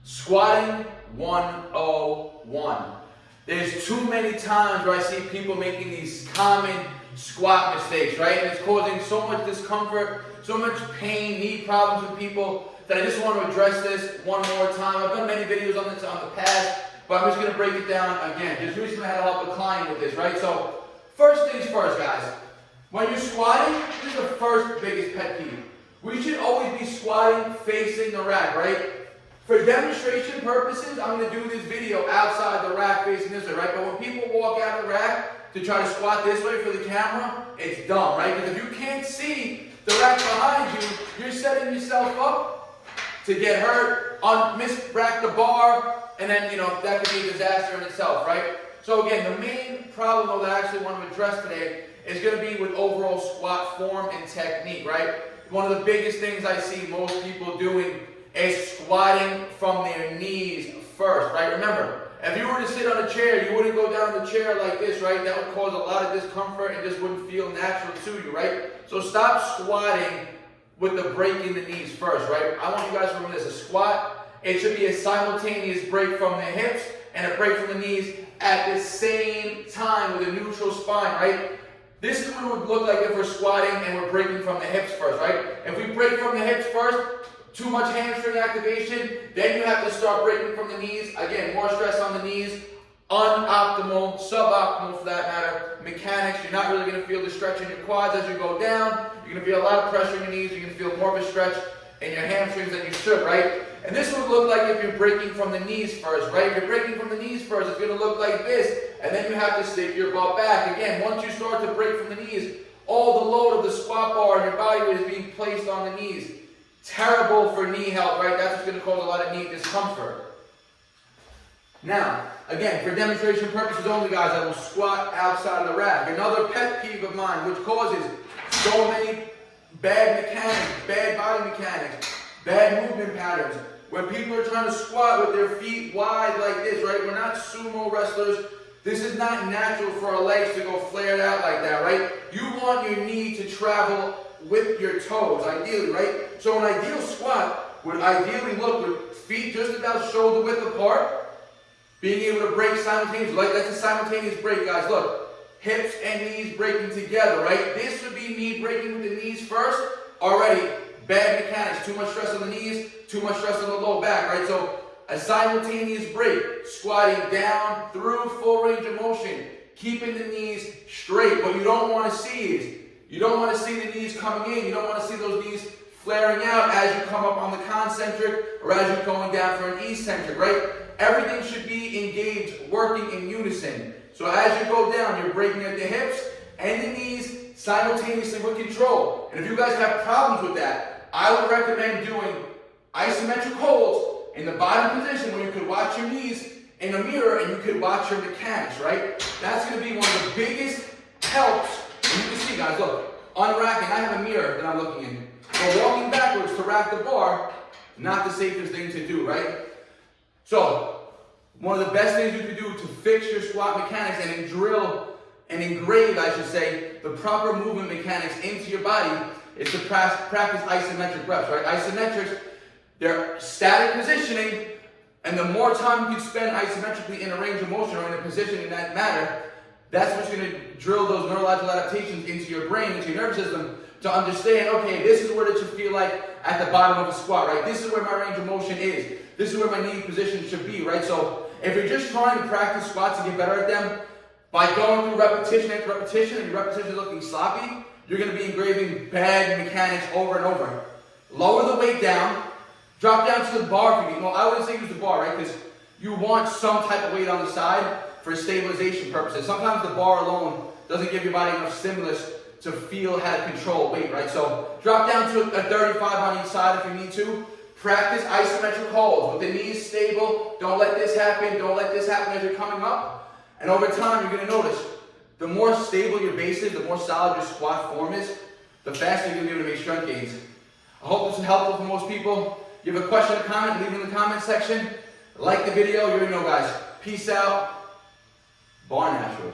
Squatting 101. There's too many times where I see people making these common squat mistakes, right? And it's causing so much discomfort, so much pain, knee problems with people that I just want to address this one more time. I've done many videos on this on the past, but I'm just going to break it down again. Just recently I had to help a client with this, right? So first things first, guys. When you're squatting, this is the first biggest pet peeve. We should always be squatting facing the rack, right? For demonstration purposes, I'm going to do this video outside the rack facing this way, right? But when people walk out of the rack to try to squat this way for the camera, it's dumb, right? Because if you can't see the rack behind you, you're setting yourself up to get hurt, misrack the bar, and then, that could be a disaster in itself, right? So again, the main problem though that I actually want to address today is going to be with overall squat form and technique, right? One of the biggest things I see most people doing is squatting from their knees first, right? Remember, if you were to sit on a chair, you wouldn't go down the chair like this, right? That would cause a lot of discomfort and just wouldn't feel natural to you, right? So stop squatting with the break in the knees first, right? I want you guys to remember this. A squat, it should be a simultaneous break from the hips and a break from the knees at the same time with a neutral spine, right? This is what it would look like if we're squatting and we're breaking from the hips first, right? If we break from the hips first, too much hamstring activation, then you have to start breaking from the knees. Again, more stress on the knees, unoptimal, suboptimal for that matter. Mechanics, you're not really going to feel the stretch in your quads as you go down. You're going to feel a lot of pressure in your knees. You're going to feel more of a stretch in your hamstrings than you should, right? And this would look like if you're breaking from the knees first, right? If you're breaking from the knees first, it's going to look like this. And then you have to stick your butt back. Again, once you start to break from the knees, all the load of the squat bar and your body weight is being placed on the knees. Terrible for knee health, right? That's what's going to cause a lot of knee discomfort. Now, again, for demonstration purposes only, guys, I will squat outside of the rack. Another pet peeve of mine, which causes so many bad mechanics, bad body mechanics, bad movement patterns. When people are trying to squat with their feet wide like this, right? We're not sumo wrestlers. This is not natural for our legs to go flared out like that, right? You want your knee to travel with your toes, ideally, right? So an ideal squat would ideally look with feet just about shoulder width apart, being able to break simultaneously. Like that's a simultaneous break, guys. Look, hips and knees breaking together, right? This would be me breaking with the knees first. Already, bad mechanics, too much stress on the knees, too much stress on the low back, right? So a simultaneous break, squatting down through full range of motion, keeping the knees straight. What you don't want to see is, you don't want to see the knees coming in. You don't want to see those knees flaring out as you come up on the concentric or as you're going down for an eccentric, right? Everything should be engaged, working in unison. So as you go down, you're breaking at the hips and the knees simultaneously with control. And if you guys have problems with that, I would recommend doing isometric holds in the bottom position where you could watch your knees in a mirror and you could watch your mechanics, right? That's going to be one of the biggest helps. And you can see, guys, look, unracking, I have a mirror that I'm looking in. So walking backwards to rack the bar, not the safest thing to do, right? So, one of the best things you can do to fix your squat mechanics and drill and engrave, I should say, the proper movement mechanics into your body is to practice isometric reps, right? Isometrics, they're static positioning, and the more time you can spend isometrically in a range of motion or in a position in that matter, that's what's going to drill those neurological adaptations into your brain, into your nervous system, to understand, okay, this is what it should feel like at the bottom of a squat, right? This is where my range of motion is. This is where my knee position should be, right? So if you're just trying to practice squats and get better at them, by going through repetition after repetition and your repetition is looking sloppy, you're going to be engraving bad mechanics over and over. Lower the weight down, drop down to the bar if you need. Well, I wouldn't say use the bar, right? Because you want some type of weight on the side for stabilization purposes. Sometimes the bar alone doesn't give your body enough stimulus to feel how to control weight, right? So drop down to a 35 on each side if you need to. Practice isometric holds with the knees stable. Don't let this happen. Don't let this happen as you're coming up. And over time, you're going to notice the more stable your base is, the more solid your squat form is, the faster you're going to be able to make strength gains. I hope this is helpful for most people. If you have a question or comment, leave it in the comment section. Like the video. You already know, guys. Peace out. Barnaturals.